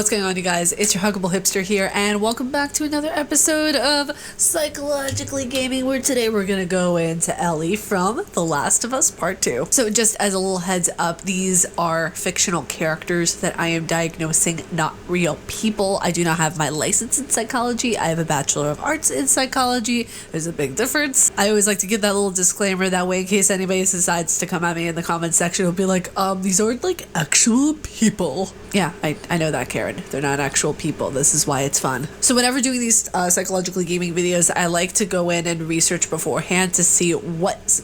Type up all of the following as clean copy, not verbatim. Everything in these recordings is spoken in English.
What's going on, you guys? It's your Huggable Hipster here, and welcome back to another episode of Psychologically Gaming, where today we're gonna go into Elliie from The Last of Us Part 2. So just as a little heads up, these are fictional characters that I am diagnosing, not real people. I do not have my license in psychology. I have a Bachelor of Arts in psychology. There's a big difference. I always like to give that little disclaimer, that way in case anybody decides to come at me in the comment section, it'll be like, these aren't like actual people. Yeah, I know that, Karen. They're not actual people. This is why it's fun. So whenever doing these psychologically gaming videos, I like to go in and research beforehand to see what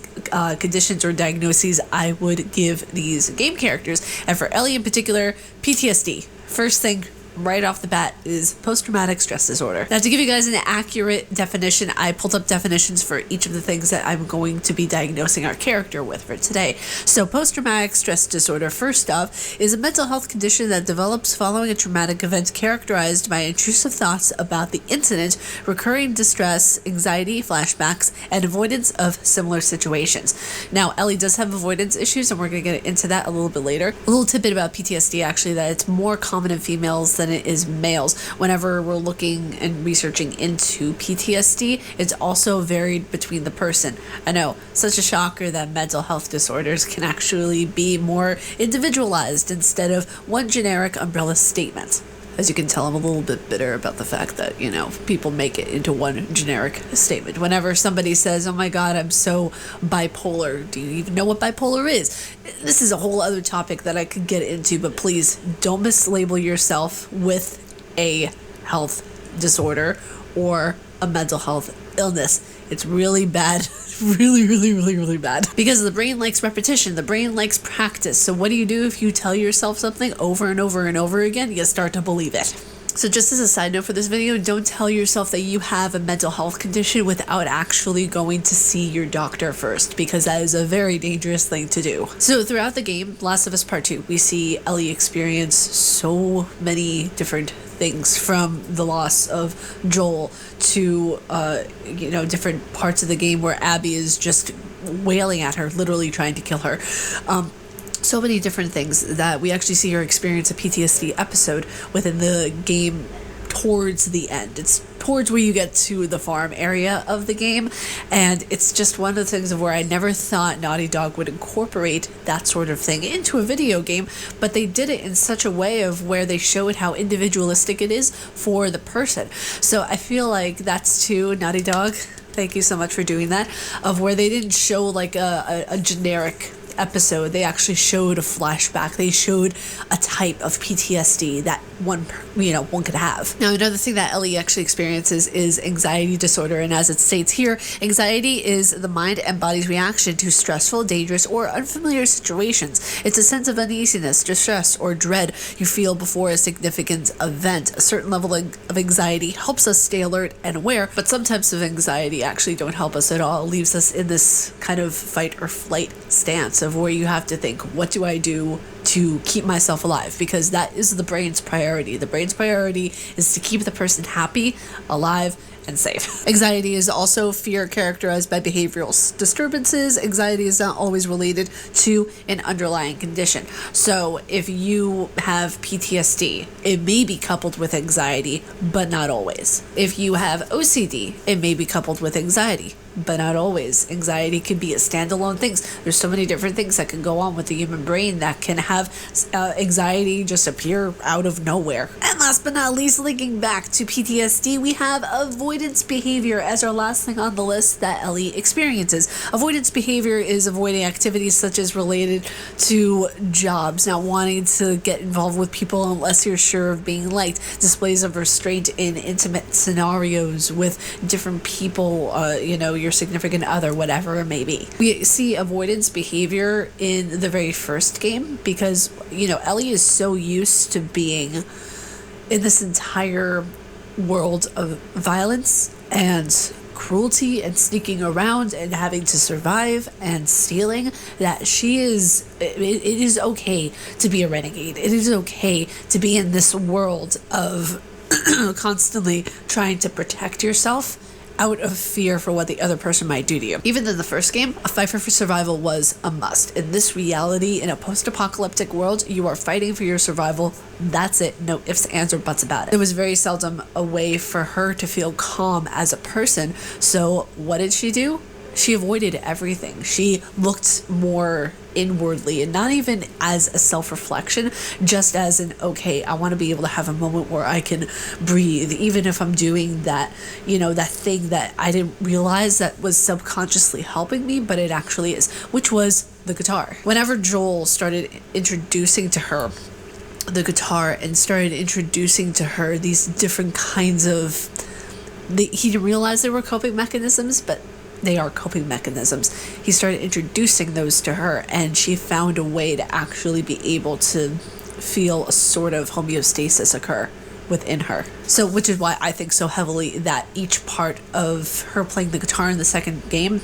conditions or diagnoses I would give these game characters. And for Elliie in particular, PTSD. First thing right off the bat is post-traumatic stress disorder. Now, to give you guys an accurate definition, I pulled up definitions for each of the things that I'm going to be diagnosing our character with for today. So post-traumatic stress disorder, first off, is a mental health condition that develops following a traumatic event characterized by intrusive thoughts about the incident, recurring distress, anxiety, flashbacks, and avoidance of similar situations. Now, Elliie does have avoidance issues, and we're going to get into that a little bit later. A little tidbit about PTSD, actually, that it's more common in females than it is males. Whenever we're looking and researching into PTSD, it's also varied between the person. I know, such a shocker that mental health disorders can actually be more individualized instead of one generic umbrella statement. As you can tell, I'm a little bit bitter about the fact that, you know, people make it into one generic statement. Whenever somebody says, oh my god, I'm so bipolar, do you even know what bipolar is? This is a whole other topic that I could get into, but please don't mislabel yourself with a health disorder or a mental health illness. It's really bad. Really bad. Because the brain likes repetition. The brain likes practice. So what do you do if you tell yourself something over and over and over again? You start to believe it. So just as a side note for this video, don't tell yourself that you have a mental health condition without actually going to see your doctor first, because that is a very dangerous thing to do. So throughout the game, Last of Us Part 2, we see Elliie experience so many different things, from the loss of Joel to different parts of the game where Abby is just wailing at her, literally trying to kill her. So many different things that we actually see her experience a PTSD episode within the game towards the end. It's towards where you get to the farm area of the game, and it's just one of the things of where I never thought Naughty Dog would incorporate that sort of thing into a video game, but they did it in such a way of where they showed how individualistic it is for the person. So I feel like that's too Naughty Dog. Thank you so much for doing that, of where they didn't show like a generic episode. They actually showed a flashback. They showed a type of PTSD that one could have. Now, another thing that Elliie actually experiences is anxiety disorder, and as it states here, anxiety is the mind and body's reaction to stressful, dangerous, or unfamiliar situations. It's a sense of uneasiness, distress, or dread you feel before a significant event. A certain level of anxiety helps us stay alert and aware, but some types of anxiety actually don't help us at all. It leaves us in this kind of fight or flight stance of where you have to think, what do I do to keep myself alive? Because that is the brain's priority. The brain's priority is to keep the person happy, alive, and safe. Anxiety is also fear characterized by behavioral disturbances. Anxiety is not always related to an underlying condition. So if you have PTSD, it may be coupled with anxiety, but not always. If you have OCD, it may be coupled with anxiety, but not always. Anxiety can be a standalone thing. There's so many different things that can go on with the human brain that can have anxiety just appear out of nowhere. And last but not least, linking back to PTSD, we have avoidance behavior as our last thing on the list that Elliie experiences. Avoidance behavior is avoiding activities such as related to jobs, not wanting to get involved with people unless you're sure of being liked, displays of restraint in intimate scenarios with different people, your significant other, whatever it may be. We see avoidance behavior in the very first game because, Elliie is so used to being in this entire world of violence and cruelty and sneaking around and having to survive and stealing that it is okay to be a renegade. It is okay to be in this world of constantly trying to protect yourself out of fear for what the other person might do to you. Even in the first game, a fight for survival was a must. In this reality, in a post-apocalyptic world, you are fighting for your survival. That's it. No ifs, ands, or buts about it. There was very seldom a way for her to feel calm as a person. So what did she do? She avoided everything. She looked more inwardly, and not even as a self-reflection, just as an, okay, I want to be able to have a moment where I can breathe, even if I'm doing that, you know, that thing that I didn't realize that was subconsciously helping me, but it actually is, which was the guitar. Whenever Joel started introducing to her the guitar and started introducing to her these different kinds of, he didn't realize they were coping mechanisms, but they are coping mechanisms. He started introducing those to her, and she found a way to actually be able to feel a sort of homeostasis occur within her. So, which is why I think so heavily that each part of her playing the guitar in the second game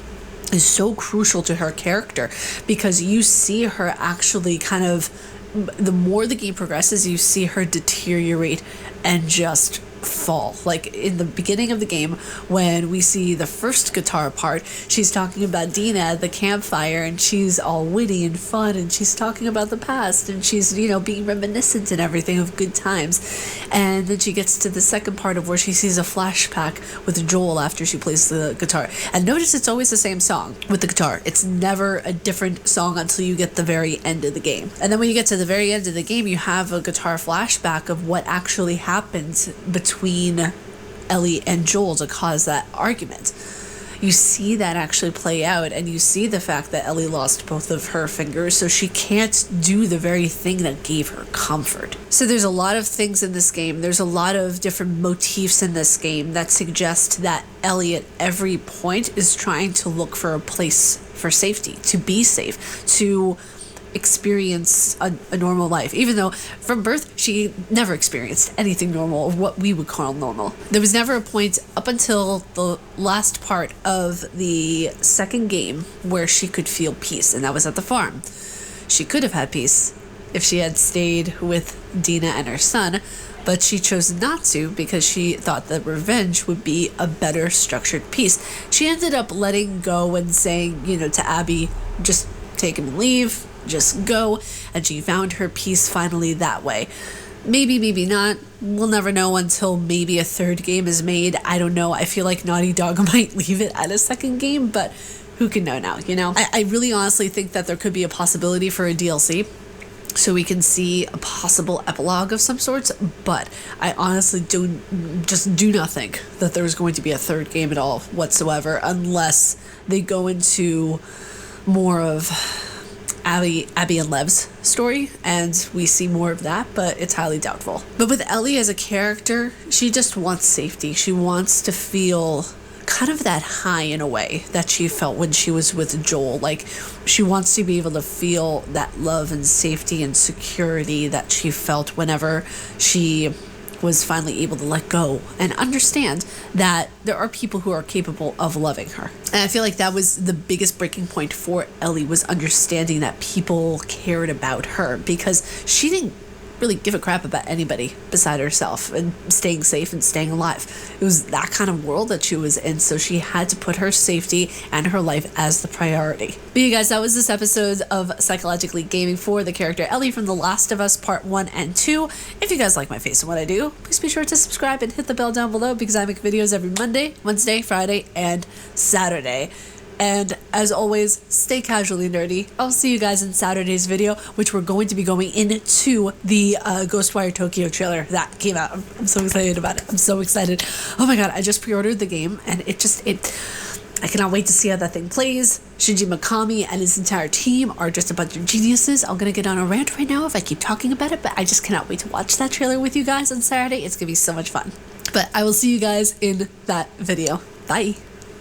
is so crucial to her character, because you see her actually kind of, the more the game progresses, you see her deteriorate and just fall. Like in the beginning of the game, when we see the first guitar part, she's talking about Dina at the campfire, and she's all witty and fun, and she's talking about the past, and she's, you know, being reminiscent and everything of good times. And then she gets to the second part of where she sees a flashback with Joel after she plays the guitar. And notice it's always the same song with the guitar. It's never a different song until you get the very end of the game. And then when you get to the very end of the game, you have a guitar flashback of what actually happened between Ellie and Joel to cause that argument. You see that actually play out, and you see the fact that Ellie lost both of her fingers, so she can't do the very thing that gave her comfort. So there's a lot of things in this game. There's a lot of different motifs in this game that suggest that Ellie at every point is trying to look for a place for safety, to be safe, to experience a normal life, even though from birth she never experienced anything normal, or what we would call normal. There was never a point up until the last part of the second game where she could feel peace, and that was at the farm. She could have had peace if she had stayed with Dina and her son, but she chose not to because she thought that revenge would be a better structured peace. She ended up letting go and saying, you know, to Abby, just take him and leave, just go, and she found her peace finally that way. Maybe, maybe not. We'll never know until maybe a third game is made. I don't know. I feel like Naughty Dog might leave it at a second game, but who can know now, you know? I really honestly think that there could be a possibility for a DLC, so we can see a possible epilogue of some sorts, but I honestly do not think that there's going to be a third game at all whatsoever, unless they go into more of Abby and Lev's story, and we see more of that, but it's highly doubtful. But with Ellie as a character, she just wants safety. She wants to feel kind of that high in a way that she felt when she was with Joel. Like, she wants to be able to feel that love and safety and security that she felt whenever she was finally able to let go and understand that there are people who are capable of loving her. And I feel like that was the biggest breaking point for Ellie, was understanding that people cared about her, because she didn't really give a crap about anybody beside herself and staying safe and staying alive. It was that kind of world that she was in, so she had to put her safety and her life as the priority. But you guys, that was this episode of Psychologically Gaming for the character Ellie from The Last of Us Part 1 and 2. If you guys like my face and what I do, please be sure to subscribe and hit the bell down below, because I make videos every Monday, Wednesday, Friday, and Saturday. And as always, stay casually nerdy. I'll see you guys in Saturday's video, which we're going to be going into the Ghostwire Tokyo trailer that came out. I'm so excited about it. I'm so excited. Oh my god, I just pre-ordered the game, and I cannot wait to see how that thing plays. Shinji Mikami and his entire team are just a bunch of geniuses. I'm gonna get on a rant right now if I keep talking about it, but I just cannot wait to watch that trailer with you guys on Saturday. It's gonna be so much fun. But I will see you guys in that video. Bye.